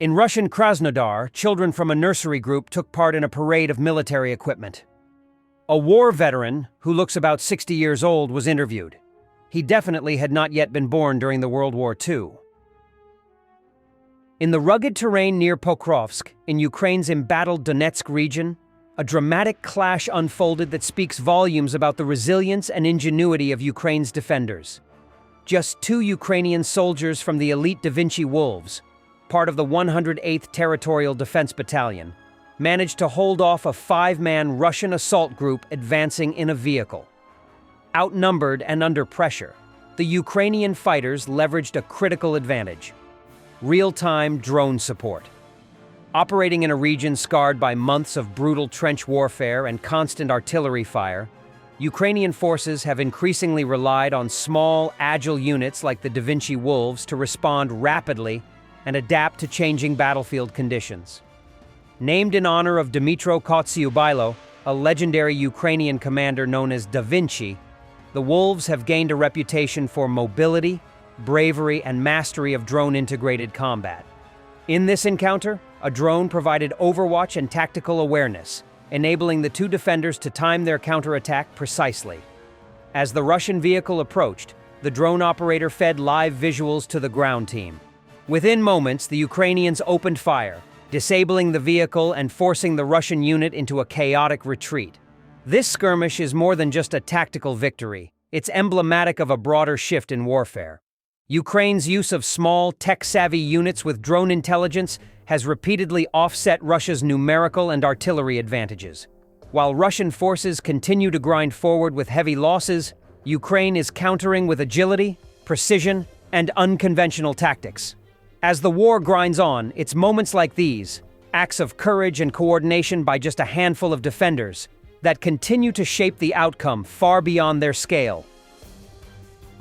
In Russian Krasnodar, children from a nursery group took part in a parade of military equipment. A war veteran, who looks about 60 years old, was interviewed. He definitely had not yet been born during the World War II. In the rugged terrain near Pokrovsk, in Ukraine's embattled Donetsk region, a dramatic clash unfolded that speaks volumes about the resilience and ingenuity of Ukraine's defenders. Just 2 Ukrainian soldiers from the elite Da Vinci Wolves, part of the 108th Territorial Defense Battalion, managed to hold off a 5-man Russian assault group advancing in a vehicle. Outnumbered and under pressure, the Ukrainian fighters leveraged a critical advantage: real-time drone support. Operating in a region scarred by months of brutal trench warfare and constant artillery fire, Ukrainian forces have increasingly relied on small, agile units like the Da Vinci Wolves to respond rapidly and adapt to changing battlefield conditions. Named in honor of Dmytro Kotsiubailo, a legendary Ukrainian commander known as Da Vinci, the Wolves have gained a reputation for mobility, bravery, and mastery of drone-integrated combat. In this encounter, a drone provided overwatch and tactical awareness, enabling the 2 defenders to time their counterattack precisely. As the Russian vehicle approached, the drone operator fed live visuals to the ground team. Within moments, the Ukrainians opened fire, disabling the vehicle and forcing the Russian unit into a chaotic retreat. This skirmish is more than just a tactical victory. It's emblematic of a broader shift in warfare. Ukraine's use of small, tech-savvy units with drone intelligence has repeatedly offset Russia's numerical and artillery advantages. While Russian forces continue to grind forward with heavy losses, Ukraine is countering with agility, precision, and unconventional tactics. As the war grinds on, it's moments like these, acts of courage and coordination by just a handful of defenders, that continue to shape the outcome far beyond their scale.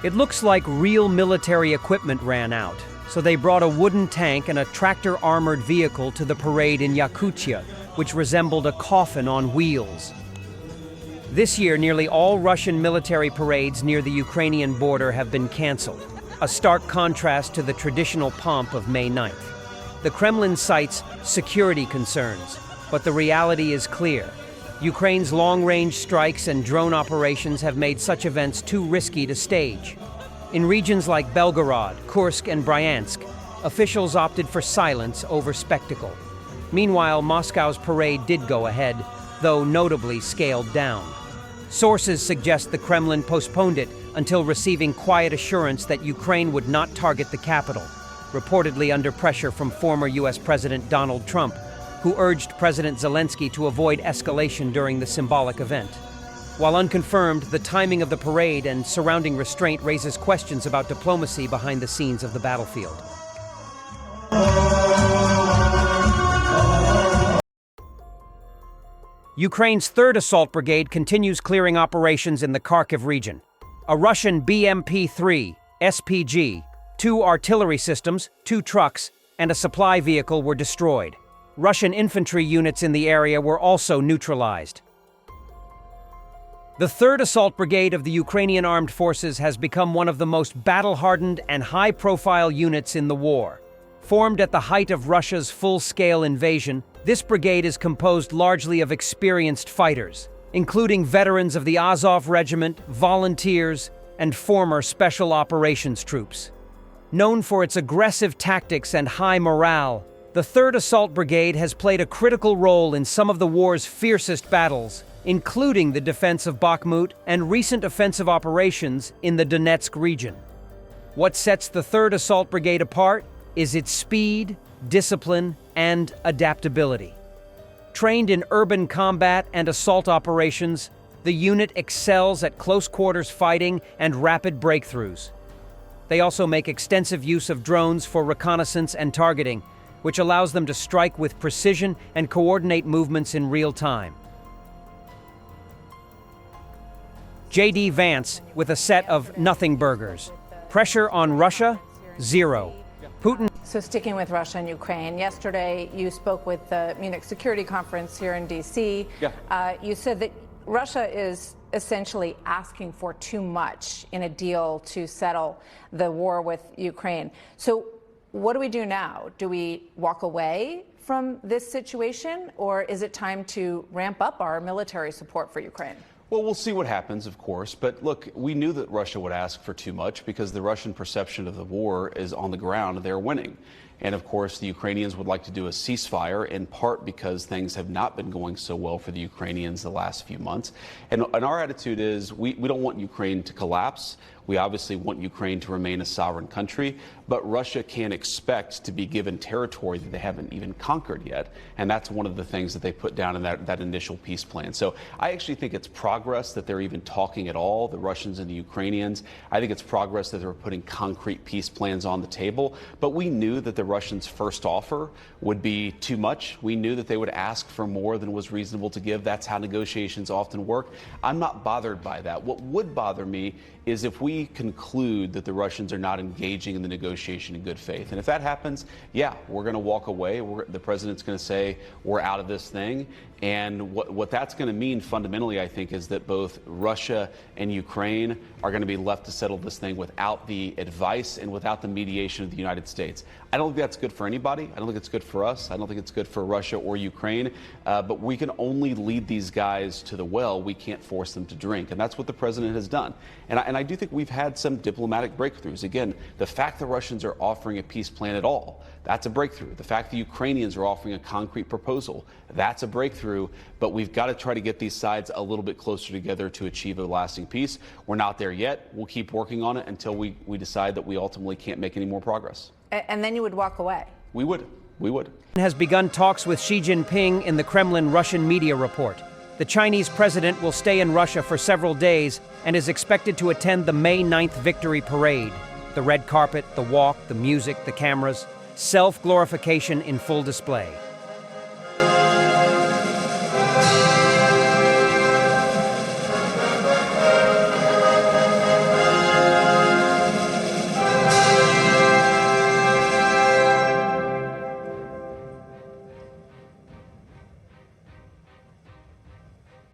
It looks like real military equipment ran out, so they brought a wooden tank and a tractor-armored vehicle to the parade in Yakutia, which resembled a coffin on wheels. This year, nearly all Russian military parades near the Ukrainian border have been canceled, a stark contrast to the traditional pomp of May 9th. The Kremlin cites security concerns, but the reality is clear. Ukraine's long-range strikes and drone operations have made such events too risky to stage. In regions like Belgorod, Kursk, and Bryansk, officials opted for silence over spectacle. Meanwhile, Moscow's parade did go ahead, though notably scaled down. Sources suggest the Kremlin postponed it until receiving quiet assurance that Ukraine would not target the capital, reportedly under pressure from former U.S. President Donald Trump, who urged President Zelensky to avoid escalation during the symbolic event. While unconfirmed, the timing of the parade and surrounding restraint raises questions about diplomacy behind the scenes of the battlefield. Ukraine's 3rd Assault Brigade continues clearing operations in the Kharkiv region. A Russian BMP-3 SPG, 2 artillery systems, 2 trucks, and a supply vehicle were destroyed. Russian infantry units in the area were also neutralized. The 3rd Assault Brigade of the Ukrainian Armed Forces has become one of the most battle-hardened and high-profile units in the war. Formed at the height of Russia's full-scale invasion, this brigade is composed largely of experienced fighters, including veterans of the Azov Regiment, volunteers, and former Special Operations troops. Known for its aggressive tactics and high morale, the 3rd Assault Brigade has played a critical role in some of the war's fiercest battles, including the defense of Bakhmut and recent offensive operations in the Donetsk region. What sets the 3rd Assault Brigade apart is its speed, discipline, and adaptability. Trained in urban combat and assault operations, the unit excels at close-quarters fighting and rapid breakthroughs. They also make extensive use of drones for reconnaissance and targeting, which allows them to strike with precision and coordinate movements in real time. J.D. Vance with a set of nothing burgers. Pressure on Russia? Zero. Putin. So sticking with Russia and Ukraine, yesterday you spoke with the Munich Security Conference here in D.C. You said that Russia is essentially asking for too much in a deal to settle the war with Ukraine. So what do we do now? Do we walk away from this situation, or is it time to ramp up our military support for Ukraine? Well, we'll see what happens, of course. But look, we knew that Russia would ask for too much because the Russian perception of the war is on the ground, they're winning. And of course, the Ukrainians would like to do a ceasefire, in part because things have not been going so well for the Ukrainians the last few months. And our attitude is we don't want Ukraine to collapse. We obviously want Ukraine to remain a sovereign country, but Russia can't expect to be given territory that they haven't even conquered yet. And that's one of the things that they put down in that initial peace plan. So I actually think it's progress that they're even talking at all, the Russians and the Ukrainians. I think it's progress that they're putting concrete peace plans on the table. But we knew that the Russians' first offer would be too much. We knew that they would ask for more than was reasonable to give. That's how negotiations often work. I'm not bothered by that. What would bother me is if we conclude that the Russians are not engaging in the negotiation in good faith. And if that happens, yeah, we're going to walk away. The president's going to say we're out of this thing. And what that's going to mean fundamentally, I think, is that both Russia and Ukraine are going to be left to settle this thing without the advice and without the mediation of the United States. I don't think that's good for anybody. I don't think it's good for us. I don't think it's good for Russia or Ukraine. But we can only lead these guys to the well. We can't force them to drink. And that's what the president has done. And I do think we've had some diplomatic breakthroughs. Again, the fact the Russians are offering a peace plan at all, that's a breakthrough. The fact the Ukrainians are offering a concrete proposal, that's a breakthrough. But we've got to try to get these sides a little bit closer together to achieve a lasting peace. We're not there yet. We'll keep working on it until we decide that we ultimately can't make any more progress. And then you would walk away? We would. We would. Has begun talks with Xi Jinping in the Kremlin Russian media report. The Chinese president will stay in Russia for several days and is expected to attend the May 9th Victory Parade. The red carpet, the walk, the music, the cameras, self-glorification in full display.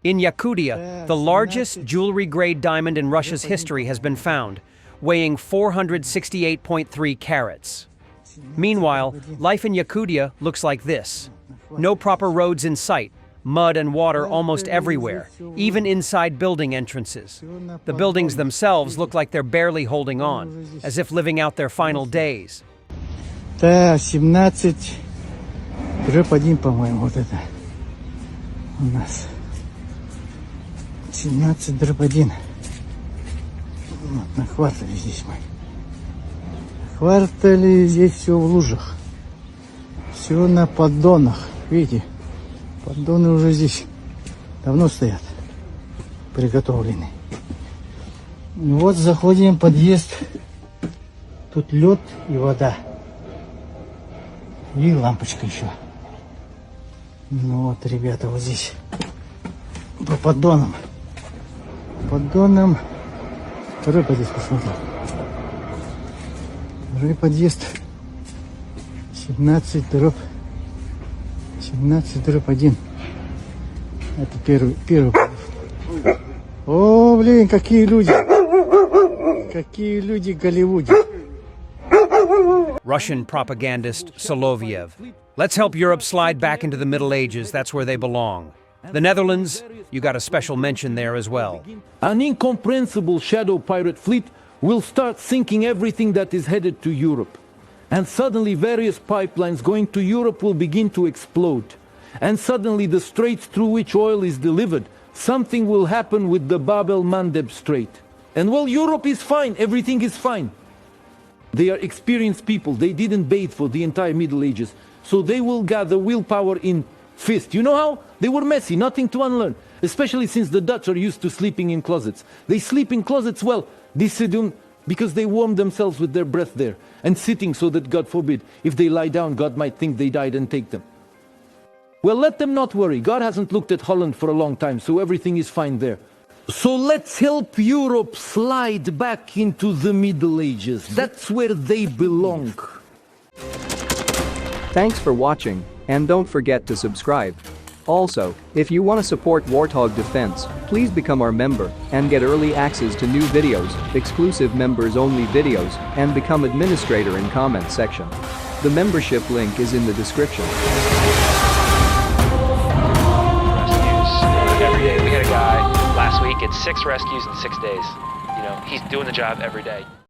In Yakudia, the largest jewelry-grade diamond in Russia's history has been found, weighing 468.3 carats. Meanwhile, life in Yakudia looks like this. No proper roads in sight, mud and water almost everywhere, even inside building entrances. The buildings themselves look like they're barely holding on, as if living out their final days. 17-1, по-моему, вот это у нас. 17-1. Вот на квартале здесь мы. На квартале здесь все в лужах. Все на поддонах. Видите? Поддоны уже здесь давно стоят. Приготовлены. Вот заходим в подъезд. Тут лед и вода. И лампочка еще. Ну вот, ребята, вот здесь по поддонам. Поддоном. Второй подъезд посмотрел. Второй подъезд. 17-1. Это первый подъезд. О, блин, какие люди. Какие люди в Голливуде. Russian propagandist Soloviev. Let's help Europe slide back into the Middle Ages. That's where they belong. The Netherlands, you got a special mention there as well. An incomprehensible shadow pirate fleet will start sinking everything that is headed to Europe. And suddenly various pipelines going to Europe will begin to explode. And suddenly the straits through which oil is delivered, something will happen with the Bab el-Mandeb Strait. And well, Europe is fine, everything is fine. They are experienced people, they didn't bathe for the entire Middle Ages. So they will gather willpower in fist. You know how? They were messy, nothing to unlearn. Especially since the Dutch are used to sleeping in closets. They sleep in closets, well, because they warm themselves with their breath there. And sitting so that, God forbid, if they lie down, God might think they died and take them. Well, let them not worry. God hasn't looked at Holland for a long time, so everything is fine there. So let's help Europe slide back into the Middle Ages. That's where they belong. Thanks for watching, and don't forget to subscribe. Also, if you want to support Warthog Defense, please become our member and get early access to new videos, exclusive members-only videos, and become administrator in comment section. The membership link is in the description. Rescues every day. We had a guy last week at 6 rescues in 6 days. You know, he's doing the job every day.